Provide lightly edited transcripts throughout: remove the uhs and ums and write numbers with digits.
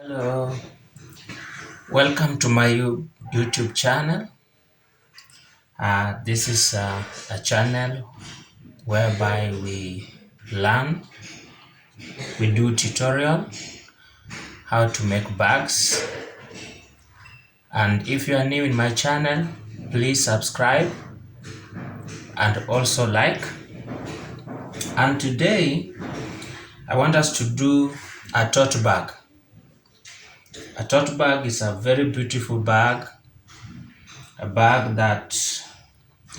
Hello, welcome to my YouTube channel. This is a channel whereby we learn, we do tutorial how to make bags. And if you are new in my channel, please subscribe and also like. And today I want us to do a tote bag. A tote bag is a very beautiful bag, a bag that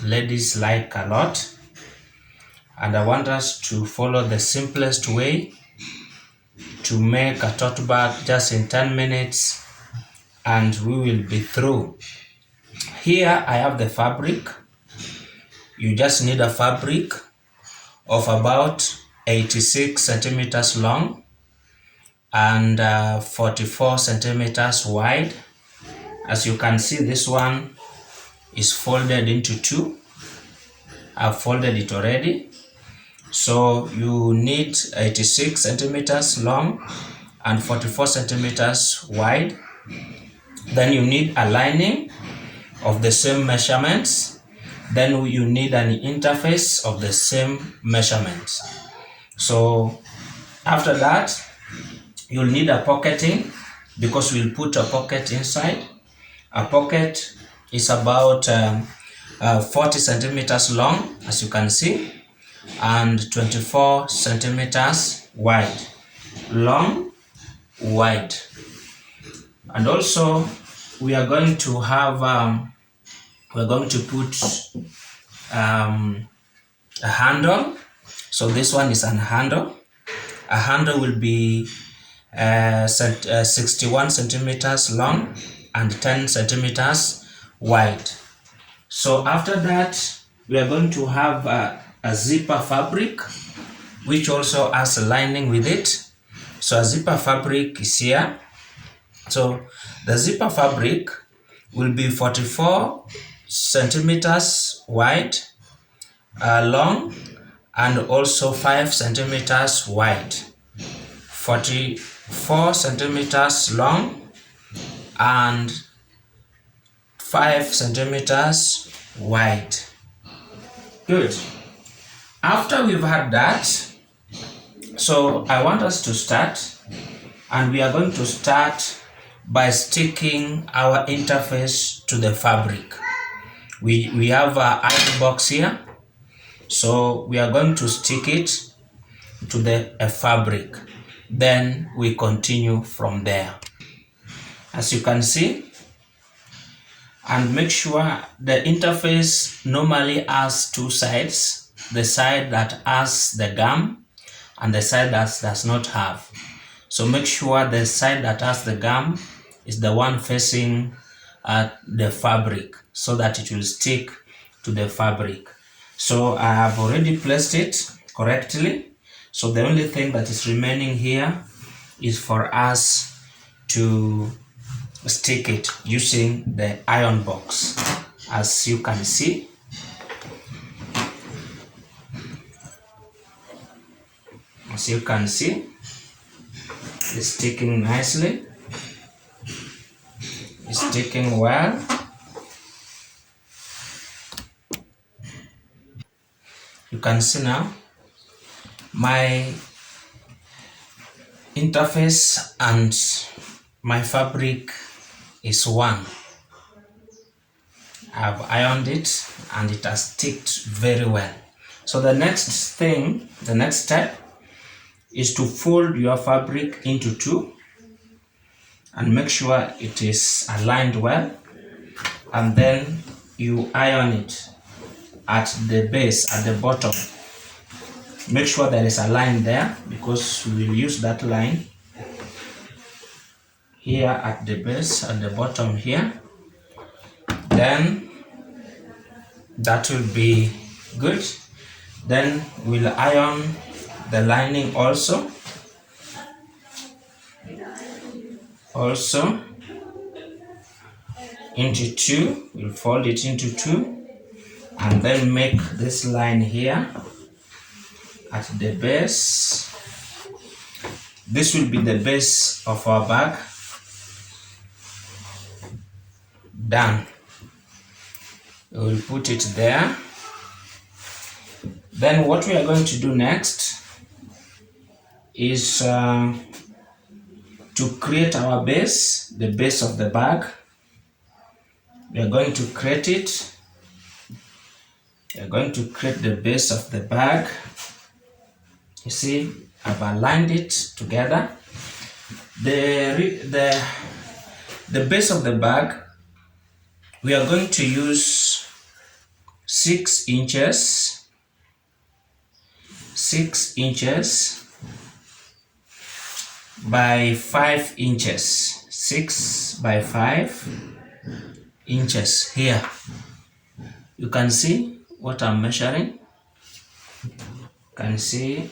ladies like a lot. And I want us to follow the simplest way to make a tote bag just in 10 minutes and we will be through. Here I have the fabric. You just need a fabric of about 86 centimeters long and 44 centimeters wide. As you can see, this one is folded into two. I've folded it already. So you need 86 centimeters long and 44 centimeters wide. Then you need a lining of the same measurements. Then you need an interface of the same measurements. So after that, you'll need a pocketing because we'll put a pocket inside. A pocket is about 40 centimeters long, as you can see, and 24 centimeters wide. Long, wide. And also we are going to have we're going to put a handle. So this one is an handle. A handle will be 61 centimeters long and 10 centimeters wide. So after that, we are going to have a zipper fabric, which also has a lining with it. So a zipper fabric is here. So the zipper fabric will be 44 centimeters wide, long, and also 5 centimeters wide. 44 centimeters long and 5 centimeters wide. Good. After we've had that, so I want us to start, and we are going to start by sticking our interface to the fabric. We have an iron box here, so we are going to stick it to the fabric. Then we continue from there, as you can see. And make sure the interface normally has two sides, the side that has the gum and the side that does not have. So make sure the side that has the gum is the one facing the fabric so that it will stick to the fabric. So I have already placed it correctly. So the only thing that is remaining here is for us to stick it using the iron box. As you can see, it's sticking nicely. It's sticking well. You can see now my interface and my fabric is one. I've ironed it and it has sticked very well. So the next step is to fold your fabric into two and make sure it is aligned well, and then you iron it at the base, at the bottom. Make sure there is a line there because we will use that line here at the base, at the bottom here. Then that will be good. Then we'll iron the lining also into two. We'll fold it into two and then make this line here at the base. This will be the base of our bag. Done. We will put it there. Then what we are going to do next is to create our base, the base of the bag. We are going to create it. We are going to create the base of the bag. You see, I've aligned it together. The base of the bag, we are going to use 6 inches, 6 inches by 5 inches, 6 by 5 inches here. You can see what I'm measuring. You can see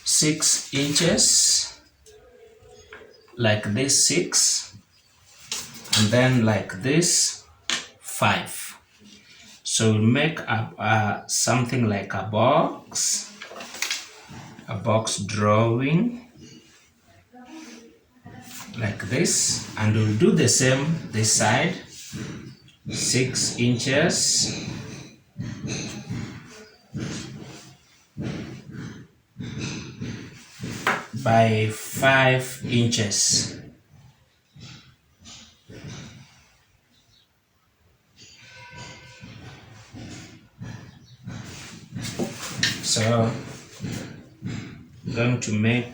6 inches, like this 6, and then like this 5. So we'll make something like a box drawing like this, and we'll do the same this side. 6 inches by 5 inches. So I'm going to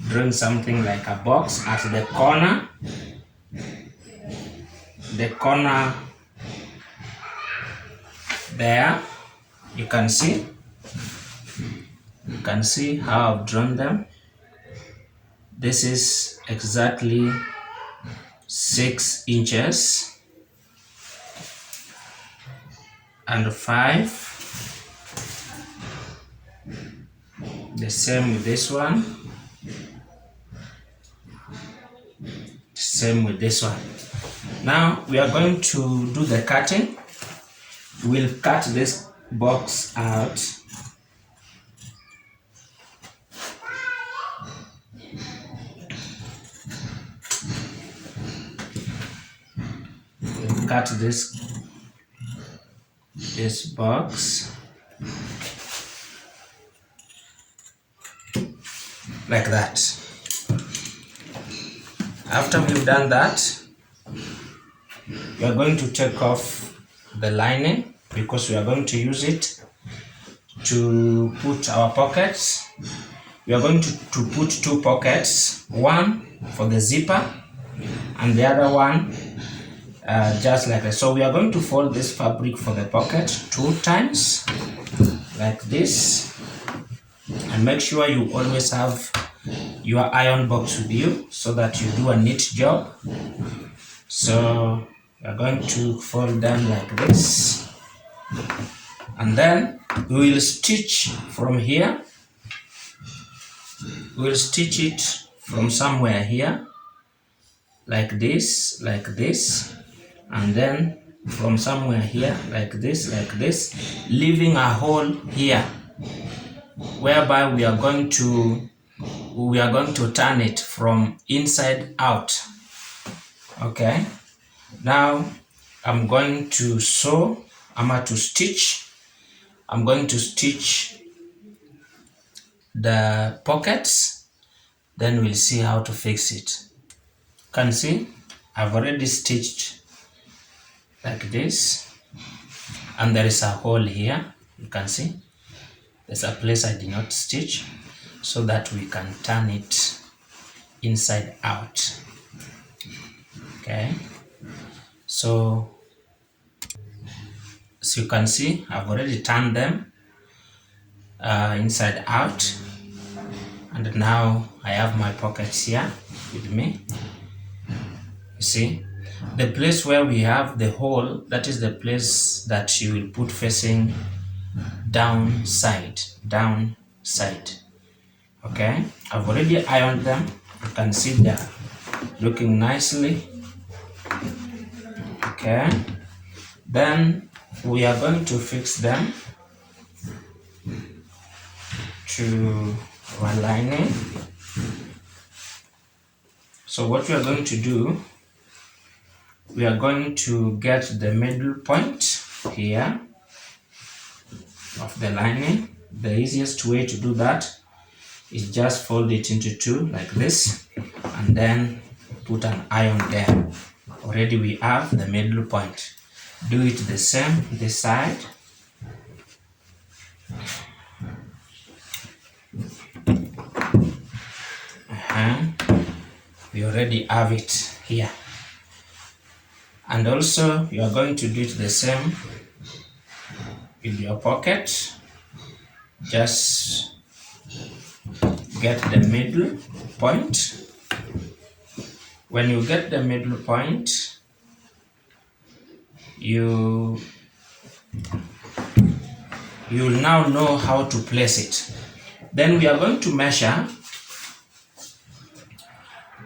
drawing something like a box at the corner. The corner there, you can see how I've drawn them. This is exactly 6 inches and 5. The same with this one. Same with this one. Now we are going to do the cutting. We'll cut this box out. We'll cut this box like that. After we've done that, we are going to take off the lining because we are going to use it to put our pockets. We are going to put 2 pockets, one for the zipper and the other one just like that. So we are going to fold this fabric for the pocket 2 times like this, and make sure you always have your iron box with you so that you do a neat job. So we are going to fold them like this, and then we will stitch from here. We'll stitch it from somewhere here like this, and then from somewhere here like this, leaving a hole here whereby we are going to turn it from inside out. Okay, now I'm going to stitch. I'm going to stitch the pockets, then we'll see how to fix it. You can see I've already stitched like this, and there is a hole here. You can see there's a place I did not stitch, so that we can turn it inside out. Okay, so you can see I've already turned them inside out, and now I have my pockets here with me. You see the place where we have the hole, that is the place that you will put facing down side. Okay, I've already ironed them. You can see they're looking nicely. Okay, then we are going to fix them to our lining. So what we are going to do we are going to get the middle point here of the lining. The easiest way to do that is just fold it into two like this and then put an iron there. Already we have the middle point. Do it the same this side. We already have it here. And also you are going to do it the same with your pocket. Just get the middle point. When you get the middle point, you'll now know how to place it. Then we are going to measure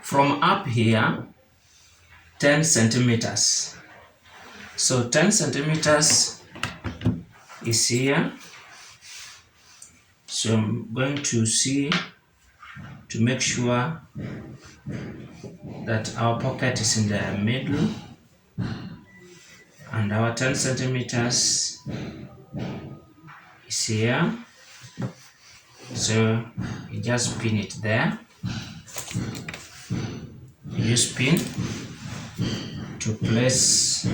from up here 10 centimeters. So 10 centimeters is here. So I'm going to see to make sure that our pocket is in the middle and our 10 centimeters is here. So you just pin it there. Use pin to place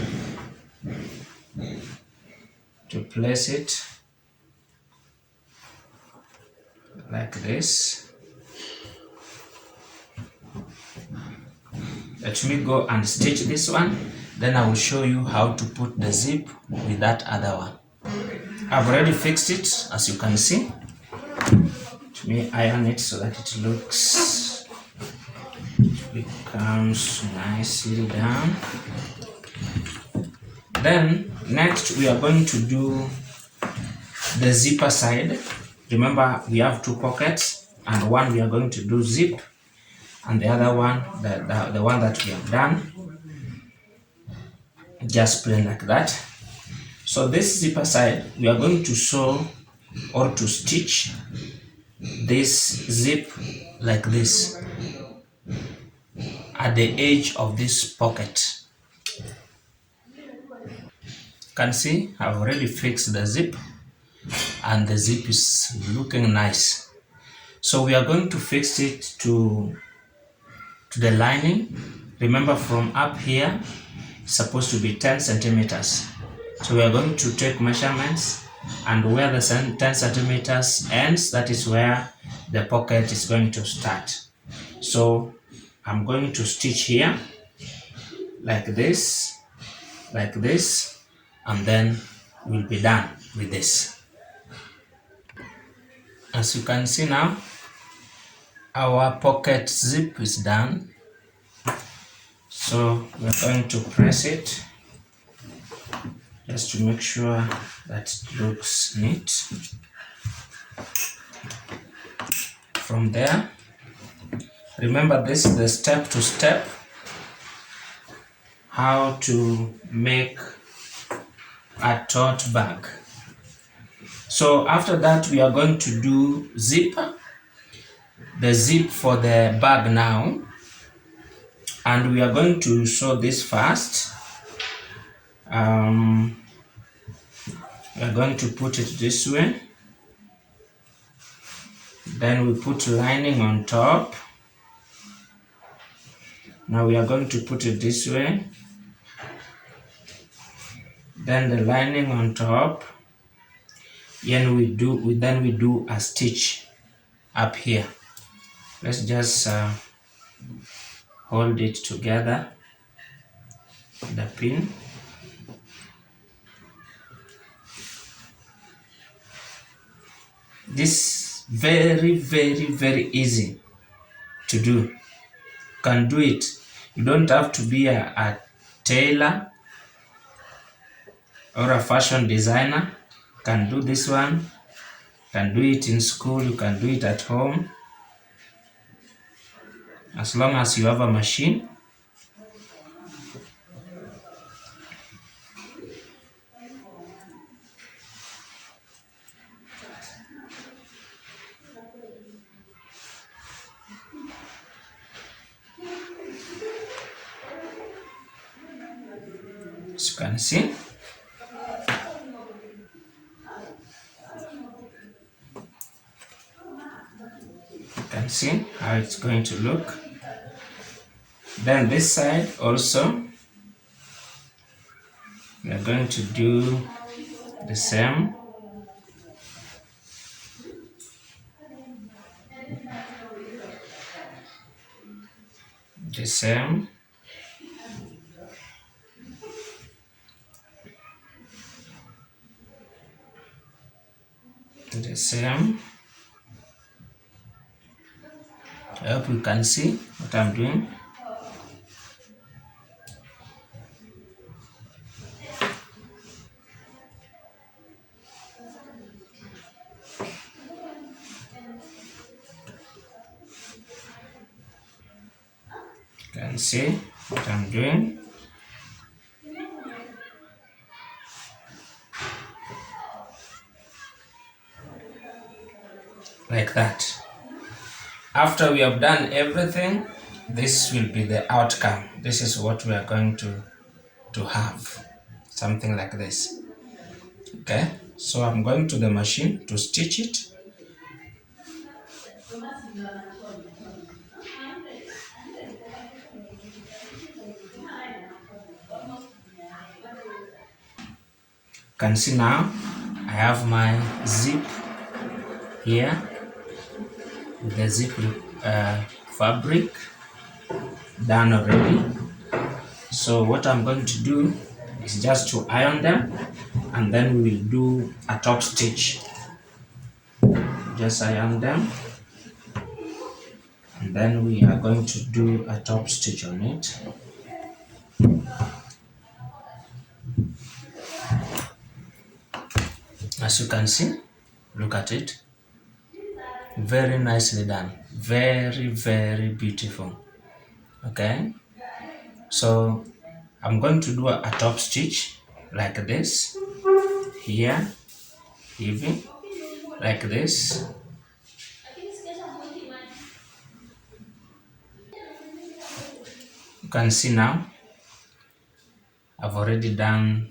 it like this. Let me go and stitch this one, then I will show you how to put the zip with that other one. I've already fixed it, as you can see. Let me iron it so that it comes nicely down. Then next we are going to do the zipper side. Remember, we have two pockets, and one we are going to do zip, and the other one, the one that we have done, just plain like that. So this zipper side, we are going to sew or to stitch this zip like this at the edge of this pocket. You can see I've already fixed the zip and the zip is looking nice. So we are going to fix it to the lining. Remember, from up here it's supposed to be 10 centimeters. So we are going to take measurements, and where the 10 centimeters ends, that is where the pocket is going to start. So I'm going to stitch here like this, and then we'll be done with this. As you can see now, our pocket zip is done. So we're going to press it just to make sure that it looks neat. From there, remember, this is the step to step how to make a tote bag. So after that, we are going to do the zip for the bag now, and we are going to sew this first. We are going to put it this way, then we put lining on top. Now we are going to put it this way, then the lining on top. Then we do a stitch up here. Let's just hold it together with the pin. This very, very, very easy to do. You can do it. You don't have to be a tailor or a fashion designer. You can do this one. You can do it in school. You can do it at home. As long as you have a machine. you can see. You can see how it's going to look. Then this side also, we are going to do the same. The same. The same. I hope you can see what I'm doing. You can see what I'm doing. Like that. After we have done everything, this will be the outcome. This is what we are going to have. Something like this. Okay, so I'm going to the machine to stitch it. You can see now I have my zip here with the zip fabric done already. So what I'm going to do is just to iron them, and then we will do a top stitch. Just iron them, and then we are going to do a top stitch on it. As you can see, look at it. Very nicely done. Very, very beautiful. Okay, so I'm going to do a top stitch like this here, even like this. You can see now I've already done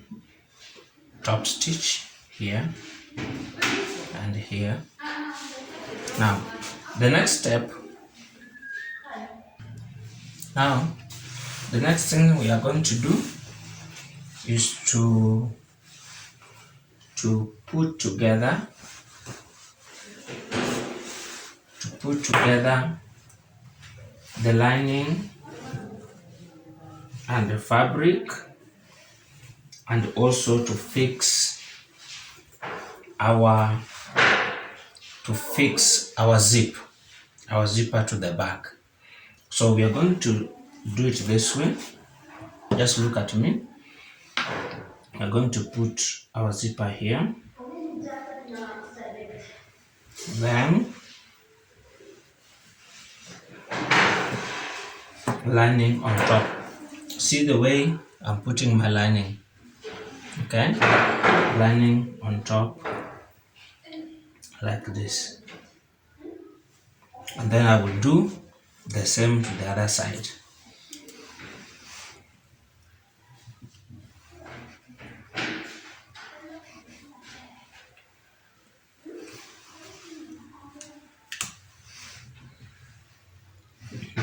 top stitch here and here. Now the next thing we are going to do is to put together the lining and the fabric, and also to fix our zipper to the back. So we are going to do it this way. Just look at me. We're going to put our zipper here, then lining on top. See the way I'm putting my lining. Okay, lining on top like this, and then I will do the same to the other side.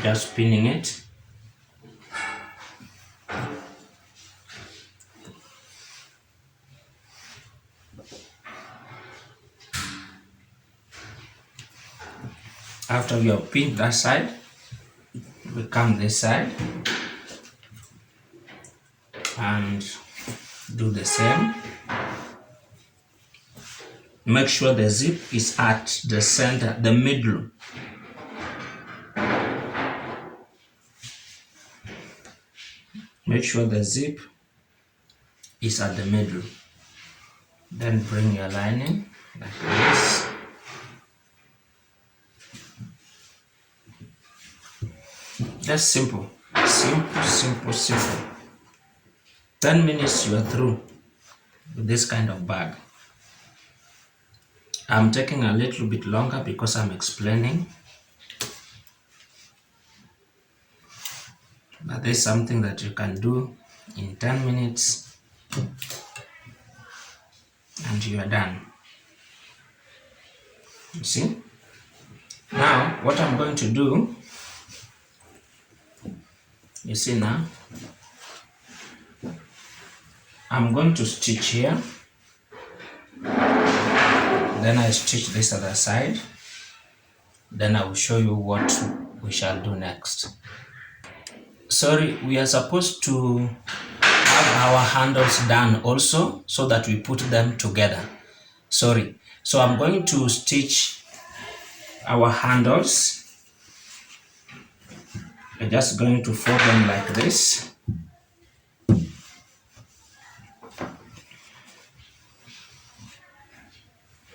Just pinning it. After we have pinned that side, we come this side and do the same. Make sure the zip is at the center, the middle. Make sure the zip is at the middle. Then bring your lining like this. Just simple. 10 minutes you are through with this kind of bag. I'm taking a little bit longer because I'm explaining. But this is something that you can do in 10 minutes and you are done. You see? Now, what I'm going to do, you see now, I'm going to stitch here, then I stitch this other side, then I will show you what we shall do next. Sorry, we are supposed to have our handles done also so that we put them together. Sorry, so I'm going to stitch our handles. We're just going to fold them like this.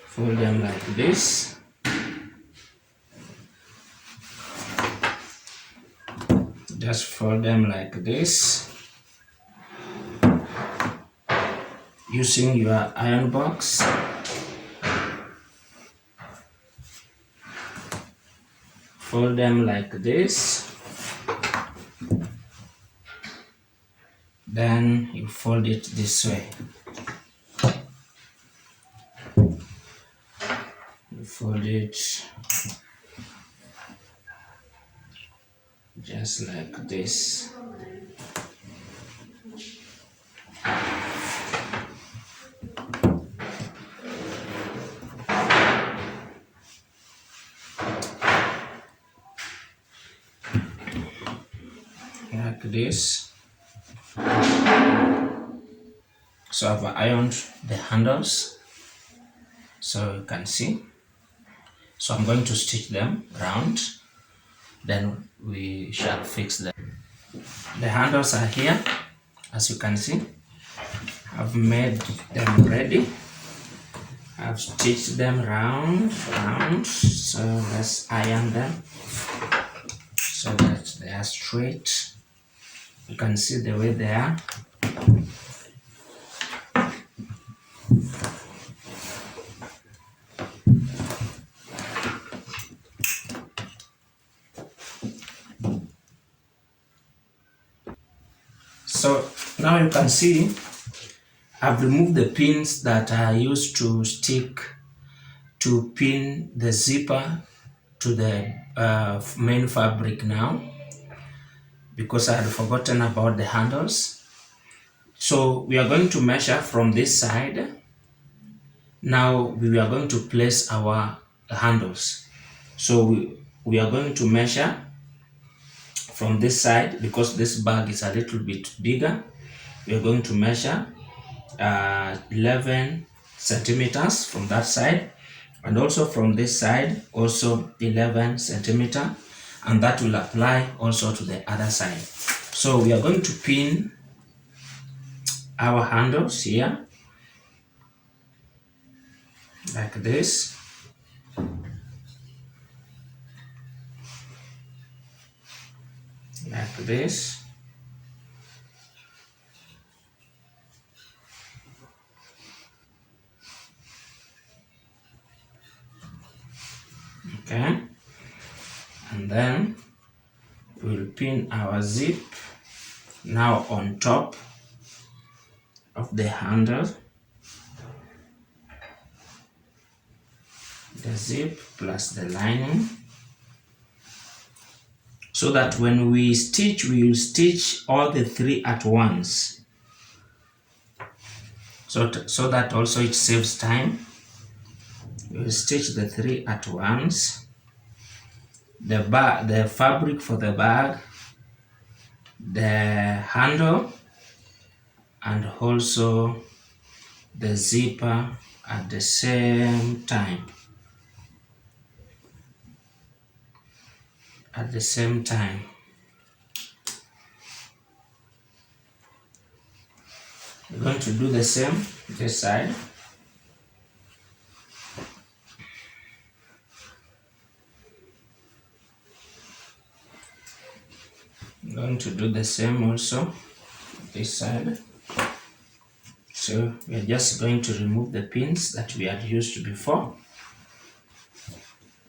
Fold them like this. Just fold them like this. Using your iron box. Fold them like this. Then you fold it this way. You fold it just like this. Like this. So I've ironed the handles, so you can see. So I'm going to stitch them round, then we shall fix them. The handles are here, as you can see. I've made them ready. I've stitched them round, so let's iron them so that they are straight. You can see the way they are. So now you can see I've removed the pins that I used to stick to pin the zipper to the main fabric now, because I had forgotten about the handles. So we are going to measure from this side. Now we are going to place our handles. So we are going to measure from this side, because this bag is a little bit bigger. We are going to measure 11 centimeters from that side, and also from this side also 11 centimeter, and that will apply also to the other side. So we are going to pin our handles here like this. Like this. Okay, and then we'll pin our zip now on top of the handle. The zip plus the lining, so that when we stitch, we will stitch all the three at once, so that also it saves time. We will stitch the three at once. The fabric for the bag, the handle, and also the zipper at the same time. At the same time. We're going to do the same this side. I'm going to do the same also this side. So we are just going to remove the pins that we had used before,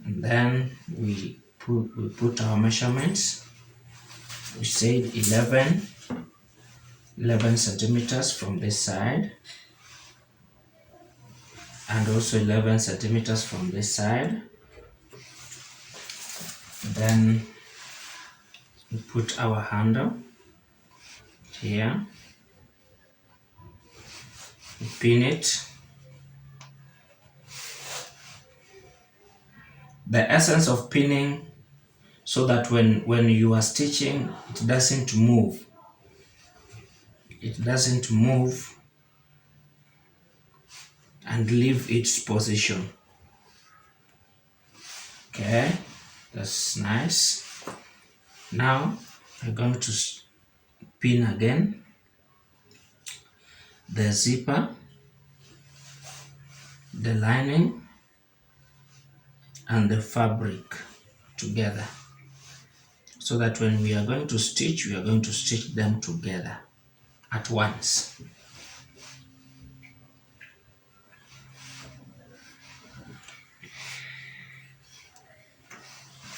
and then we put our measurements. We said 11 11 centimeters from this side, and also 11 centimeters from this side. Then we put our handle here, we pin it. The essence of pinning, so that when you are stitching, it doesn't move. It doesn't move and leave its position. Okay, that's nice. Now we're going to pin again the zipper, the lining, and the fabric together, so that when we are going to stitch, we are going to stitch them together at once.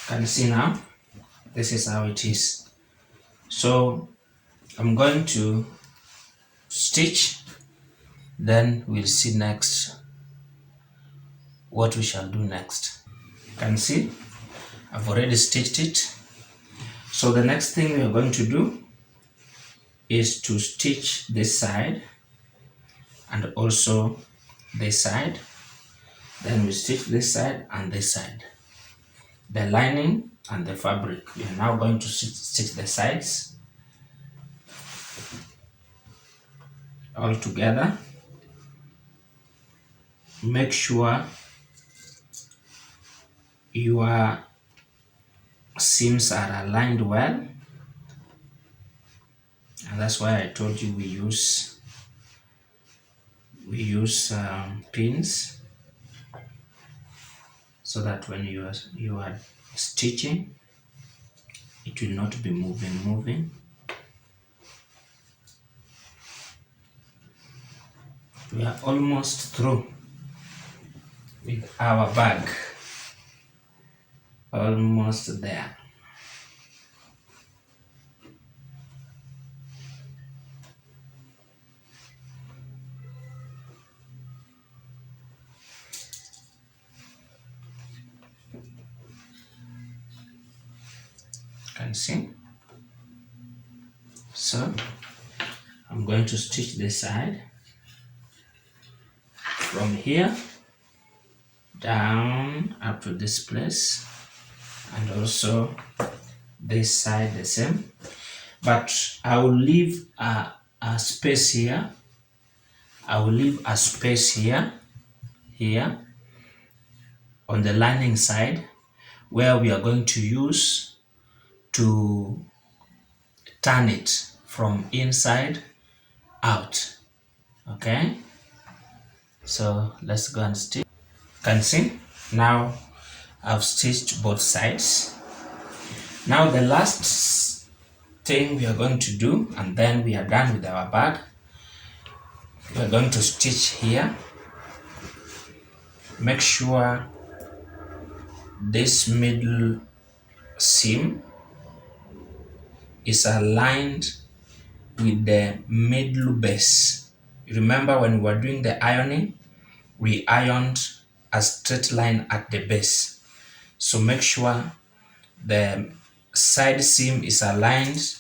Can you see now? This is how it is. So I'm going to stitch, then we'll see next what we shall do next. You can see I've already stitched it. So the next thing we are going to do is to stitch this side and also this side. Then we stitch this side and this side, the lining and the fabric. We are now going to stitch the sides all together. Make sure your seams are aligned well, and that's why I told you we use pins, so that when you are stitching, it will not be moving. We are almost through with our bag. Almost there. Can you see? So I'm going to stitch this side from here down up to this place, and also this side the same, but I will leave a space here. I will leave a space here on the lining side, where we are going to use to turn it from inside out. Okay, so let's go and stitch. Can see now I've stitched both sides. Now the last thing we are going to do, and then we are done with our bag, we are going to stitch here. Make sure this middle seam is aligned with the middle base. Remember, when we were doing the ironing, we ironed a straight line at the base. So make sure the side seam is aligned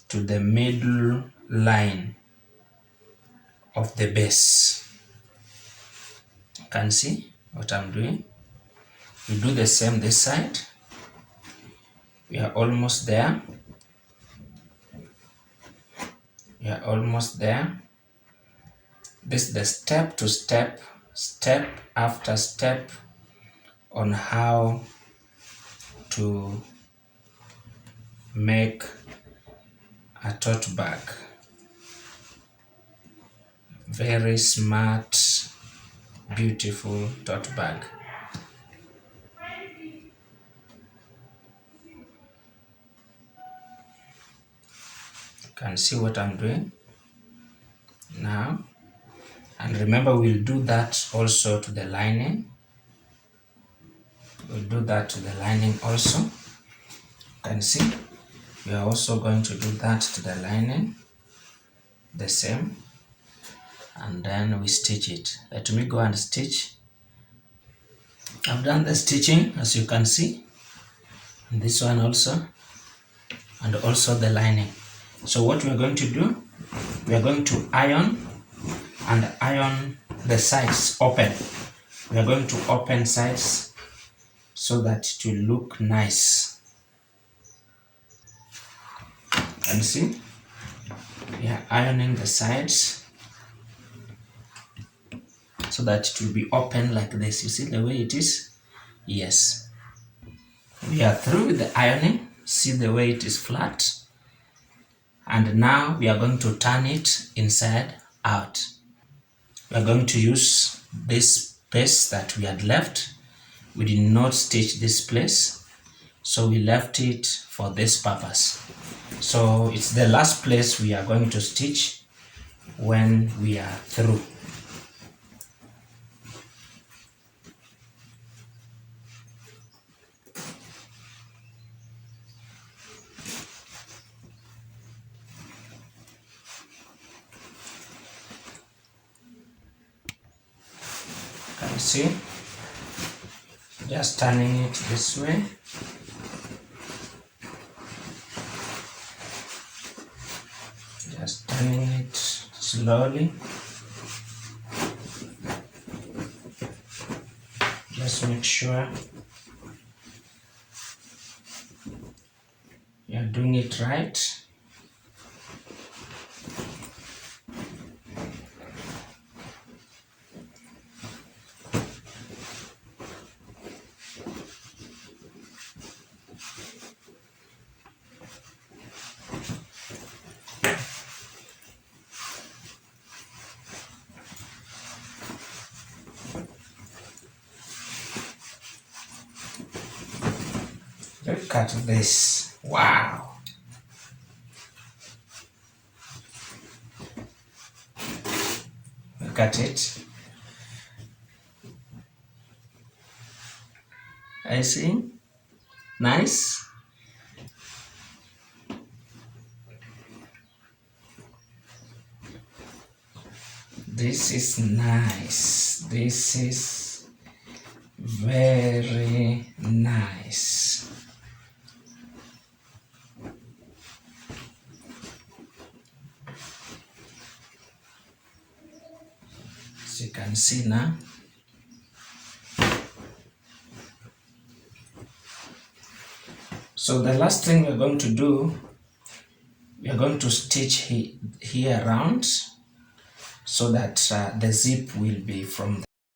to the middle line of the base. You can see what I'm doing. We do the same this side. We are almost there. We are almost there. This is the step after step on how to make a tote bag. Very smart, beautiful tote bag. You can see what I'm doing now. And remember, we'll do that also to the lining. We'll do that to the lining also. You can see we are also going to do that to the lining. the same, and then we stitch it. Let me go and stitch. I've done the stitching, as you can see, and this one also, and also the lining. So what we're going to do, we are going to iron the sides open. We are going to open sides so that it will look nice. And see, we are ironing the sides so that it will be open like this. You see the way it is? Yes. We are through with the ironing. See the way it is flat. And now we are going to turn it inside out. We are going to use this space that we had left. We did not stitch this place, so we left it for this purpose. So it's the last place we are going to stitch when we are through. Can you see? Just turning it this way. Just turning it slowly. Just make sure you're doing it right. Look at this. Wow. Look at it. I see. Nice. This is nice. This is very nice. As you can see now. So the last thing we're going to do, we are going to stitch here around so that the zip will be from